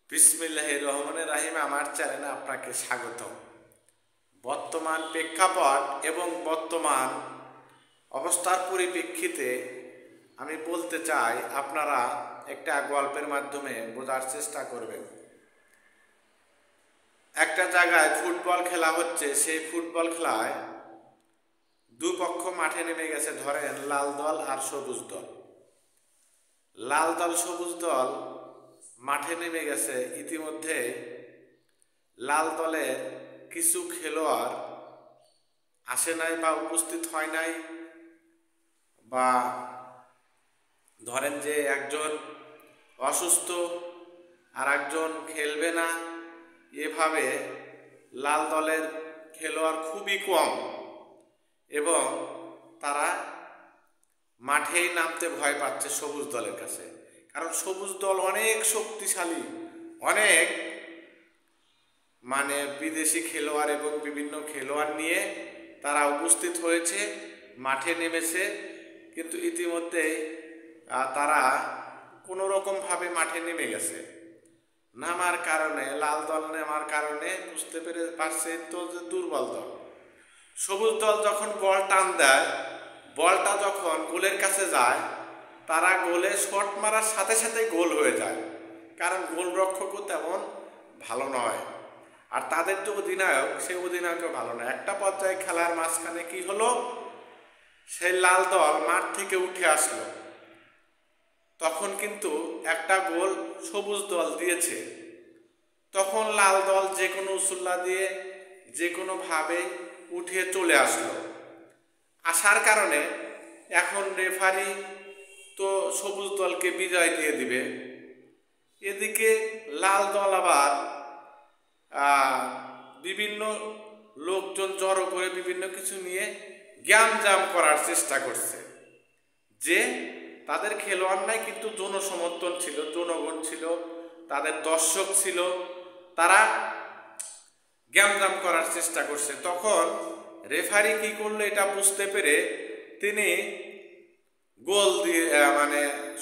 বিসমিল্লাহির রহমানির রহিম। আমার চ্যানেলে আপনাকে স্বাগতম। বর্তমান প্রেক্ষাপট এবং বর্তমান অবস্থার পরিপ্রেক্ষিতে আমি বলতে চাই, আপনারা একটা গল্পের মাধ্যমে বোঝার চেষ্টা করবেন। একটা জায়গায় ফুটবল খেলা হচ্ছে, সেই ফুটবল খেলায় দুপক্ষ মাঠে নেমে গেছে। ধরেন লাল দল আর সবুজ দল। লাল দল সবুজ দল মাঠে নেমে গেছে। ইতিমধ্যে লাল দলের কিছু খেলোয়াড় আসে নাই বা উপস্থিত হয় নাই, বা ধরেন যে একজন অসুস্থ আর একজন খেলবে না, এভাবে লাল দলের খেলোয়াড় খুবই কম এবং তারা মাঠেই নামতে ভয় পাচ্ছে সবুজ দলের কাছে। কারণ সবুজ দল অনেক শক্তিশালী, অনেক বিদেশি খেলোয়াড় এবং বিভিন্ন খেলোয়াড় নিয়ে তারা উপস্থিত হয়েছে, মাঠে নেমেছে। কিন্তু ইতিমধ্যে তারা কোনো রকমভাবে মাঠে নেমে গেছে। নামার কারণে, লাল দল নামার কারণে বুঝতে পারছে তো যে দুর্বল দল। সবুজ দল যখন বল টান দেয়, বলটা যখন গোলের কাছে যায়, তারা গোলে শট মারার সাথে সাথে গোল হয়ে যায়। কারণ গোলরক্ষকও তেমন ভালো নয়, আর তাদের যে অধিনায়ক, সেই অধিনায়কও ভালো নয়। একটা পর্যায়ে খেলার মাঝখানে কি হলো, সেই লাল দল মাঠ থেকে উঠে আসলো। তখন কিন্তু একটা গোল সবুজ দল দিয়েছে। তখন লাল দল যে কোনো উসুল্লা দিয়ে যে কোনোভাবে উঠে চলে আসলো। আসার কারণে এখন রেফারি তো সবুজ দলকে বিজয় দিয়ে দিবে। এদিকে লাল দল আবার বিভিন্ন লোকজন জড়ো করে বিভিন্ন কিছু নিয়ে গ্যামজাম করার চেষ্টা করছে, যে তাদের খেলোয়াড় নাই, কিন্তু জনসমর্থন ছিল, জনগণ ছিল, তাদের দর্শক ছিল, তারা গ্যামজাম করার চেষ্টা করছে। তখন রেফারি কি করলো, এটা বুঝতে পেরে তিনি গোল দিয়ে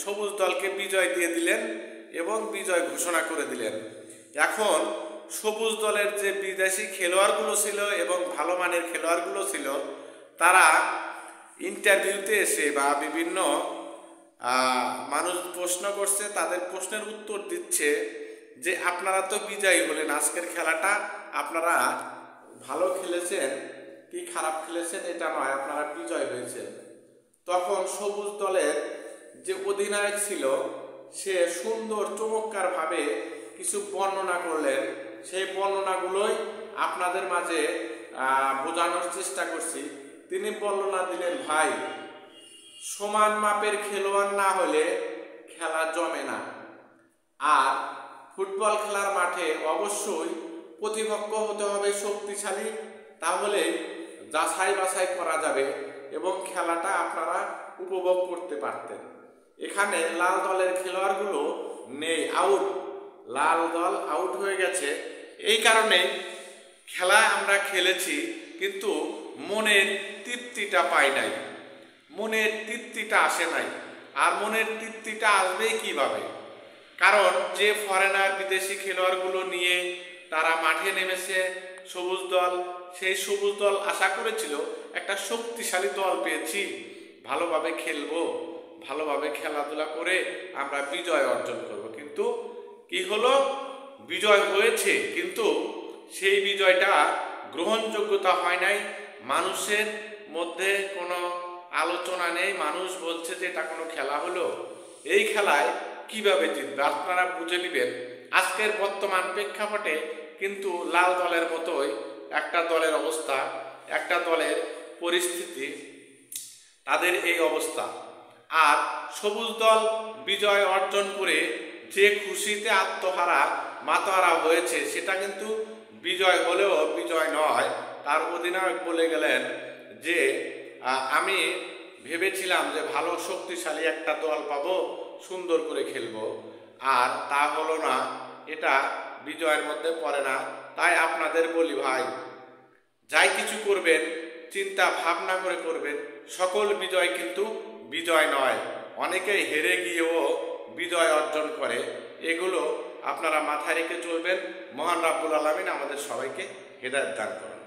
সবুজ দলকে বিজয় দিয়ে দিলেন এবং বিজয় ঘোষণা করে দিলেন। এখন সবুজ দলের যে বিদেশি খেলোয়াড়গুলো ছিল এবং ভালো মানের খেলোয়াড়গুলো ছিল, তারা ইন্টারভিউতে এসে বা বিভিন্ন মানুষ প্রশ্ন করছে, তাদের প্রশ্নের উত্তর দিচ্ছে যে আপনারা তো বিজয়ী হলেন, আজকের খেলাটা আপনারা ভালো খেলেছেন কি খারাপ খেলেছেন এটা নয়, আপনারা বিজয় হয়েছেন। তখন সবুজ দলের যে অধিনায়ক ছিল, সে সুন্দর চমৎকারভাবে কিছু বর্ণনা করলেন। সেই বর্ণনাগুলোই আপনাদের মাঝে বোঝানোর চেষ্টা করছি। তিনি বর্ণনা দিলেন, ভাই, সমান মাপের খেলোয়াড় না হলে খেলা জমে না। আর ফুটবল খেলার মাঠে অবশ্যই প্রতিপক্ষ হতে হবে শক্তিশালী, তাহলে যাচাই বাছাই করা যাবে এবং খেলাটা আপনারা উপভোগ করতে পারতেন। এখানে লাল দলের খেলোয়াড়গুলো নেই, আউট। লাল দল আউট হয়ে গেছে। এই কারণে খেলা আমরা খেলেছি, কিন্তু মনের তৃপ্তিটা পাই নাই, মনের তৃপ্তিটা আসে নাই। আর মনের তৃপ্তিটা আসবেই কিভাবে? কারণ যে ফরেনার বিদেশি খেলোয়াড়গুলো নিয়ে তারা মাঠে নেমেছে সবুজ দল, সেই সবুজ দল আশা করেছিল একটা শক্তিশালী দল পেয়েছি, ভালোভাবে খেলবো, ভালোভাবে খেলাধুলা করে আমরা বিজয় অর্জন করব। কিন্তু কি হলো, বিজয় হয়েছে, কিন্তু সেই বিজয়টা গ্রহণযোগ্যতা হয় নাই। মানুষের মধ্যে কোনো আলোচনা নেই, মানুষ বলছে যে এটা কোনো খেলা হলো, এই খেলায় কিভাবে জিতবে আপনারা বুঝে নেবেন। আজকের বর্তমান প্রেক্ষাপটে কিন্তু লাল দলের মতোই একটা দলের অবস্থা, একটা দলের পরিস্থিতি, তাদের এই অবস্থা। আর সবুজ দল বিজয় অর্জন করে যে খুশিতে আত্মহারা মাতহারা হয়েছে, সেটা কিন্তু বিজয় হলেও বিজয় নয়। তার অধিনায়ক বলে গেলেন যে আমি ভেবেছিলাম যে ভালো শক্তিশালী একটা দল পাবো, সুন্দর করে খেলবো, আর তা হলো না, এটা বিজয়ের মধ্যে পড়ে না। তাই আপনাদের বলি, ভাই, যাই কিছু করবেন চিন্তা ভাবনা করে করবেন। সকল বিজয় কিন্তু বিজয় নয়, অনেকেই হেরে গিয়েও বিজয় অর্জন করে, এগুলো আপনারা মাথায় রেখে চলবেন। মহান রাব্বুল আলামিন আমাদের সবাইকে হেদায়েত দান করুন।